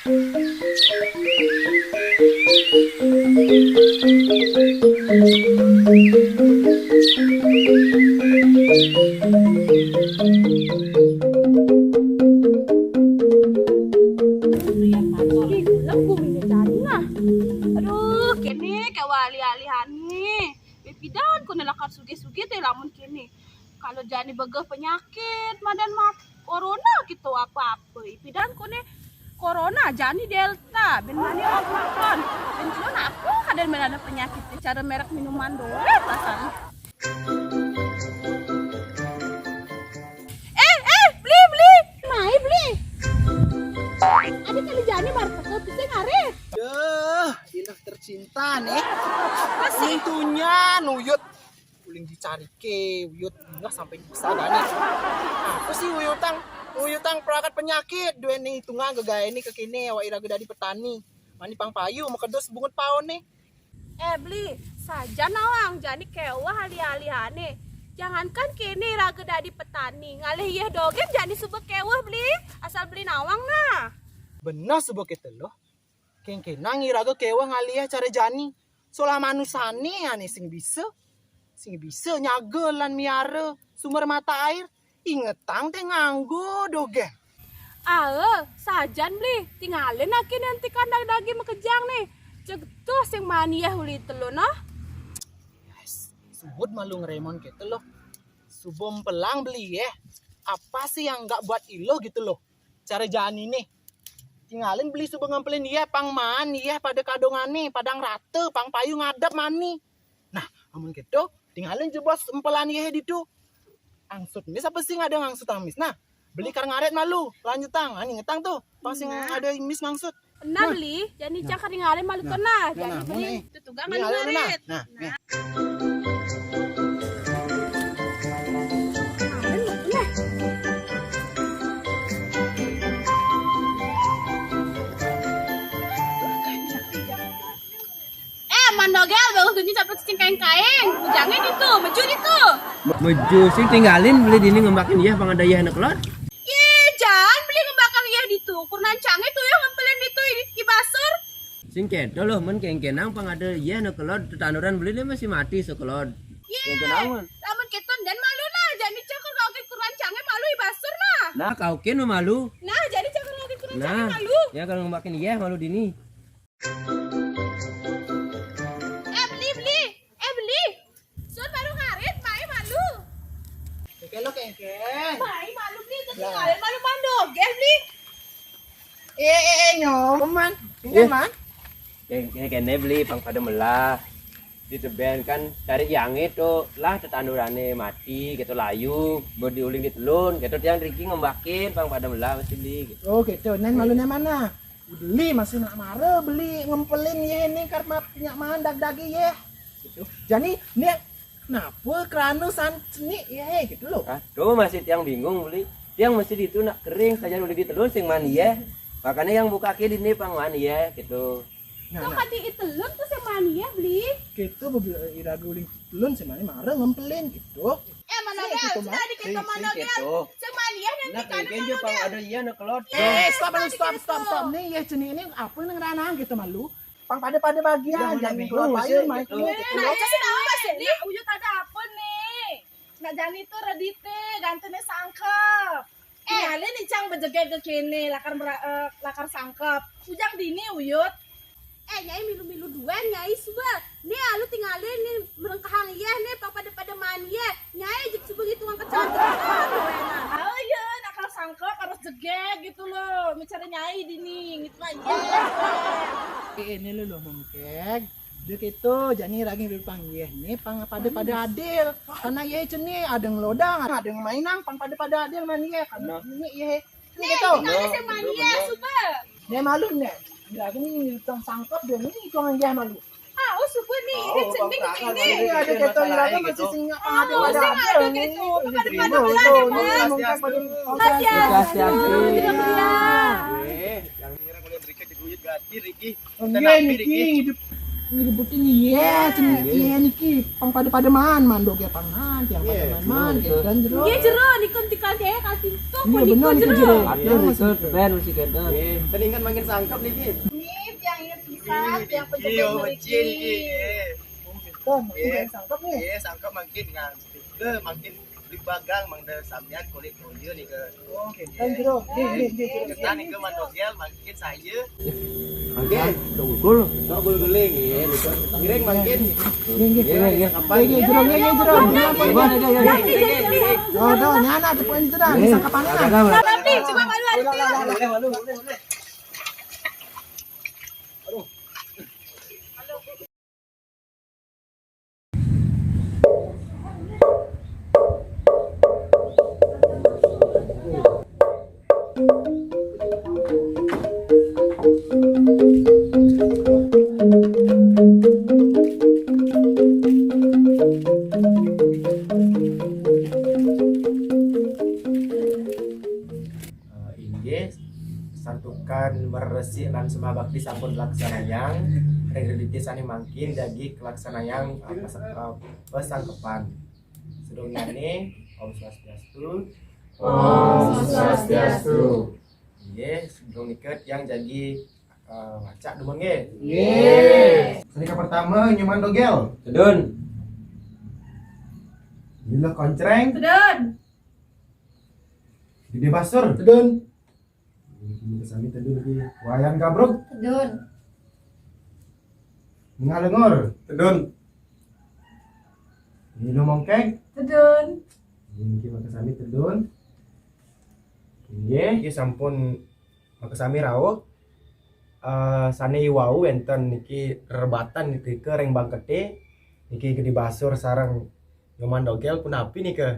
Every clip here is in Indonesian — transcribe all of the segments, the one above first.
Aduh, kini kewali-alihan nih. Bidan ko nalakar sugi-sugi teh lamun kini. Kalau jani begeh penyakit, madan mah corona gitu apa-apa. Bidan ko nih corona, jani delta, ben mani omikron. Ben cuman aku kadang ada penyakit cara merek minuman doang rasanya. Beli. Mai beli. Ada kali jani market bisa ngaret. Ilah tercinta nih. Tentunya nuyut uling dicari ke uyut nggak sampai bisa gani. Apa sih uyutang perangkat penyakit dua nih tunga gagaya ini kekini awak ira geda di petani. Mani pang payu mau kedos bungut paon nih. Beli saja nawang jani kewah ali-alihane. Jangankan kini raga di petani ngalih iya dogen jani subek kewah beli asal beli nawang nah. Benar sebuah kita loh. Kengkenang iraga kewah ngaliah cara jani. Solah manusane ane sing bisa nyagelan miara sumber mata air. Ingetang teh nganggo doge. Sajan beli tinggalin lagi nanti kandang daging mekejang nih. Cegetuh sing mania huli telo noh. Yes, sebut malu ngeremon gitu loh. Subom pelang beli ya. Apa sih yang nggak buat ilo gitu loh. Cara jani nih. Tinggalin beli subuh ngampelin iya pang man iya pada kadongane padang rate pang payu ngadap mani. Nah, amun gitu tinggalin jebos empelan iya itu. Angsut mis apa sih ada ngangsut amis. Nah, beli kar ngaret malu. Lanjut tang, ani ngetang tuh. Pas ada mis ngangsut. Nah, beli jadi cakar ngalih malu kena. Jadi beli tutugang malu ngaret. Nah. Mandogel bagus gini sampai cicing kain-kain. Jangan itu, maju itu. Maju sih tinggalin beli dini ngembakin iya pangadaya anak kelot. Jangan beli ngembakang ya itu. Kurnan canggih tuh ya ngempelin itu di basur. Sing kedo loh men kengkenang pangada iya anak kelot tetanuran beli dia masih mati sekelot. Kengkenang. Lamun keton dan malu lah. Jadi cakar kau ke kurnan canggih malu di basur nah. Nah kau ken malu. Nah jadi cakar kau ke kurnan canggih Nah malu. ya kalau ngembakin iya malu dini. Beli. Sun baru ngarit, mai malu. Kengken lo kengken. Mai malu beli ketinggalan malu mandogel beli. Nyoman. Kengken man. Kengkene beli pang pada melah. Di teben kan cari yang itu lah tetanurane mati gitu layu buat diuling ditelun gitu yang Riki ngembakin pang pada melah mesti beli gitu. Oh gitu, nen malunya mana? Beli masih nak marah beli ngempelin ye ini karena punya mandak daging ye. Gitu. Jadi nih kenapa kerana seni ye gitu loh. Aduh masih tiang bingung beli. Tiang masih itu nak kering saja udah ditelun sing mani ya. Makanya yang buka kiri ini pang mani ya gitu. Kok kati itelun tuh semania beli? Gitu ira guling telun semani marah ngempelin gitu. Manogel, sudah dikit manogel. Semania nanti kan Kengken pang ada iya nak kelot. Stop. Nih ya jenis ini apa nang ranah gitu malu. Pang pada bagian jangan keluar payu main gitu. Nah, sih nama Mas ini ujut ada apa nih? Nak jani itu redite gantene sangkep. Nyalin icang bejege ke kene lakar sangkep. Ujang dini uyut. Nyai milu-milu dua nyai suba. Nih alu tinggalin nih merengkahang iya nih pada mania. Nyai jek suba gitu ngangkat cantik. Oh iya nakal sangkep harus jegeg gitu loh. Mencari nyai dini gitu aja. Ini lo mungkin dia gitu jadi lagi berpanggil nih pang pada adil karena ye ceni ada ngelodang ada yang mainang pang pada adil mania karena ini ye ini gitu mania suba. Dia malu nih lagi nih tang sangkap dia ini tuang dia malu Suba nih ini cending ini ada gitu iraga masih singa ada ada gitu Riki ngiributin iya cenah iya niki pang pada man dogel pangan tiang pada man dan jero Iya jero nikon tikal deh kasih tuh iya bener niki jero Aduh, itu ben masih kena. Telingan makin sangkap nih Ki. Nih yang inget pisah yang penjaga meriki. sangkap nih Iya, sangkap makin ngan. Ke makin libagang mang da sampean kulit toyo nih ke. oke dan jero Kita nih ke mandogel makin saya. Oke, tunggu. Tok guling iya. Giring makin. apa ini jero jero oh nyana tuh poin itu dah sangkapannya lah Tapi cuma malu ada. Inggih santukan meresik lan semah bakti sampun laksanayang regreditis sani mangkin dagi kelaksanayang pesangkepan sedongane Om Swastiastu Inggih sebelum niket yang jadi wacak demen nggih Senika pertama nyuman dogel Tedun. gila koncreng Sedon. gede basur Tedun kesami tedun lagi wayan gabruk Sedon. ngalengor tedun Nino mongkeng Sedon. Ini makasami tedun. Nggih, iki sampun makasami rawuh. Sane wau enten niki rebatan niki ke reng bangkete niki gede basur sareng nyoman dogel punapi nih ke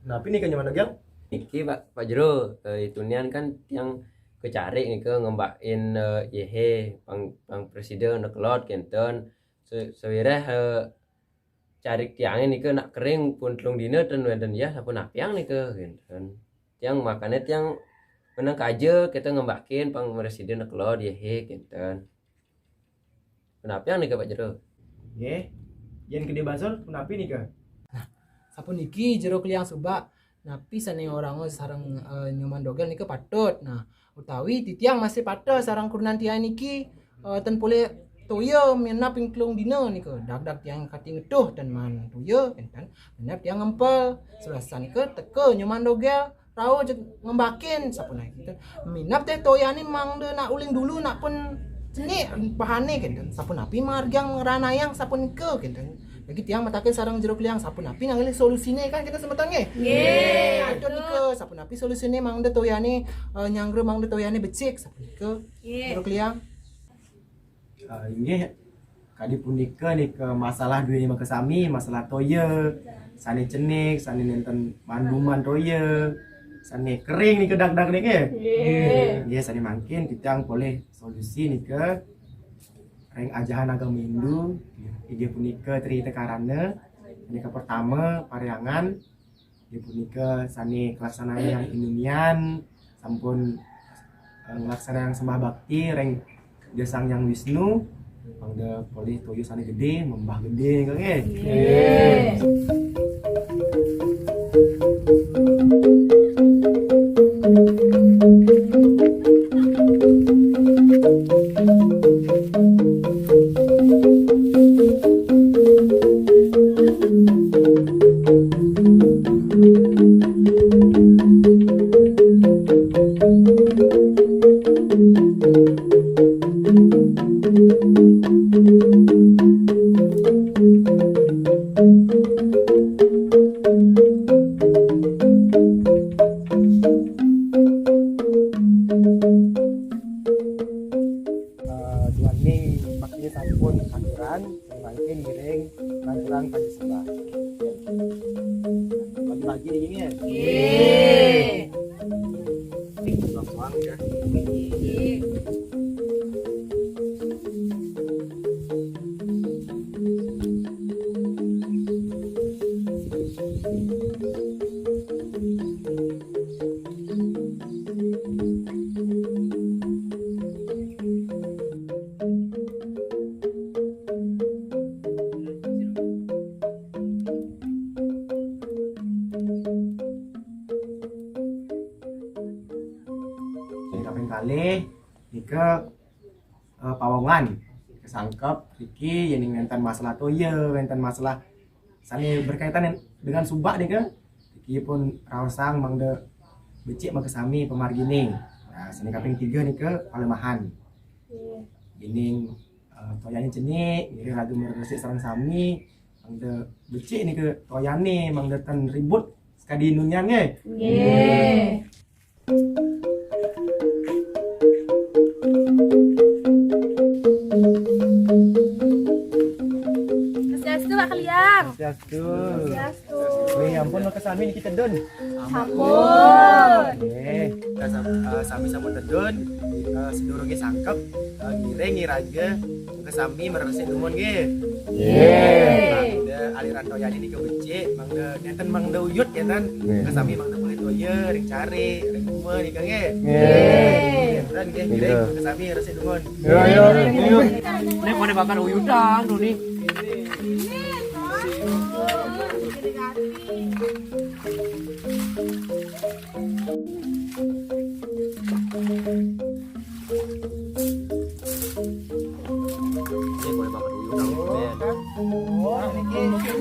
punapi nih ke nyoman dogel Iki Pak Jero, itu nian kan yang kecari nih ke ngembakin yehe pang presiden nekelot kenten sewireh cari tiangnya nih ke nak kering pun telung dina dan ya sapun apiang nih ke kenten tiang makannya tiang menang kaje kita ngembakin pang presiden nekelot yehe kenten kenapa yang nih ke Pak Jero? nggih yen gede basur punapi nih ke sapun iki jero kliang subak napi sane orang sarang nyoman dogel niki patut nah utawi titiang masih patut sarang kurnan tiang niki ten pole toyo mena pingklung dina niki dak tiang kati ngeduh dan man toyo enten menap tiang ngempel selasa niki teke nyoman dogel rau ngembakin sapun gitu minap teh toyane mang de nak uling dulu nak pun ini pahane kenten sapun api margang ranayang sapun ke kenten lagi tiang matakin sarang jeruk liang sapun api nangili solusine kan kita semetange itu ke sapun api solusine mang de toyane nyanggre mang de toyane becik sapun ke jeruk liang nggih kadi punika nih ke masalah duwe makasami masalah toye sane cenik sane nenten manduman toye sane kering nih ke dak nih ke nggih sane mangkin titiang boleh solusi nih ke reng ajahan agama Hindu ige punika cerita karana ini ke pertama pariangan ige punika sane kelaksanaan yang indunian sampun ngelaksanaan sembah bakti reng desang yang Wisnu mangga boleh toyo sane gede membah gede kan duaning bakti sampun kanduran mangkin giring kanduran pagi sebelah bagi-bagi ini ya suang ya malih nika pawongan kesangkep Riki yang ngenten masalah toye, ngenten masalah sani berkaitan dengan subak nika Riki pun raosang mangde becik makasami pemargini. Nah, sini kaping 3 nika palemahan. Gining toyane cenik, ngiri ragu meresik sareng sami mangde becik nika toyane mangde ten ribut sekadi nunyan ge. Nggih. Swastiastu Pak Kaliang. Swastiastu. Swastiastu. Wih, ampun makasami kita don. Ampun. Nggih, sami sampun tedun sedurunge sangkep ngiring ngiraga makasami meresik nuwun nggih. Mangde aliran toyane niki becik, mangde nenten mangde uyut ya kan. Makasami mangde kulit toye ring cari, ring kume nika nggih. Nggih. Nggih, ngiring makasami resik nuwun. Yo. Nek mau bakar uyutan tuh nih. Ini boleh bakar uyutan. Oh, niki ini kan.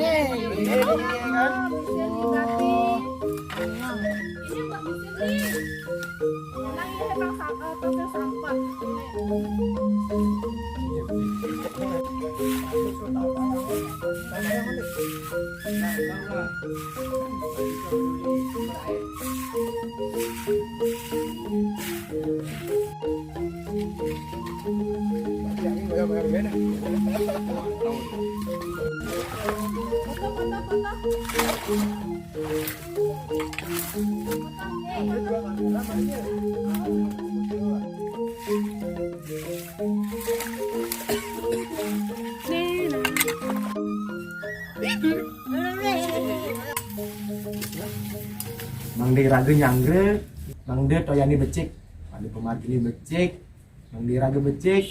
Mangde raga nyangre, mangde toyani becik, mangde pemargini becik, mangde raga becik.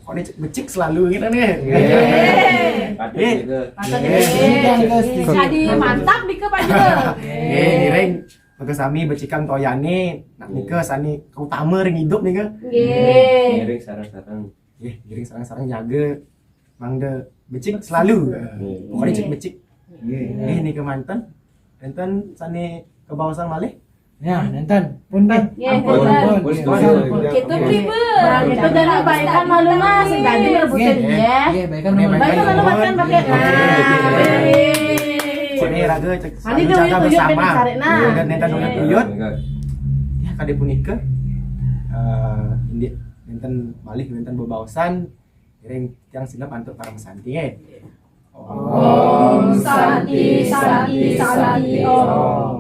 Pokoknya becik selalu gitu nih. Jadi mantap nih ke Pak Jo. Ngiring makasami becikang toyane, nak nika sani keutama ring hidup nika. Nggih. Ngiring sarang-sarang. Giring sarang-sarang jaga, mangde becik selalu. Pokoknya cek becik. Nika mantan, enten sani kebawasan malih. Ya, nenten. Punten. Ampun. Kita pribet. Itu dari baikan malu mas, jadi merebutin ya. Iya, baikan Baikan malu makan pakai. Sini raga cek Ani selalu tuh jaga uyut bersama. cari nah. Dan nenten uyut uyut. Ya kade punika. Indi nenten malih nenten bebawasan. Giring tiang silap antuk para mesanti. Om Santi Santi Santi Om.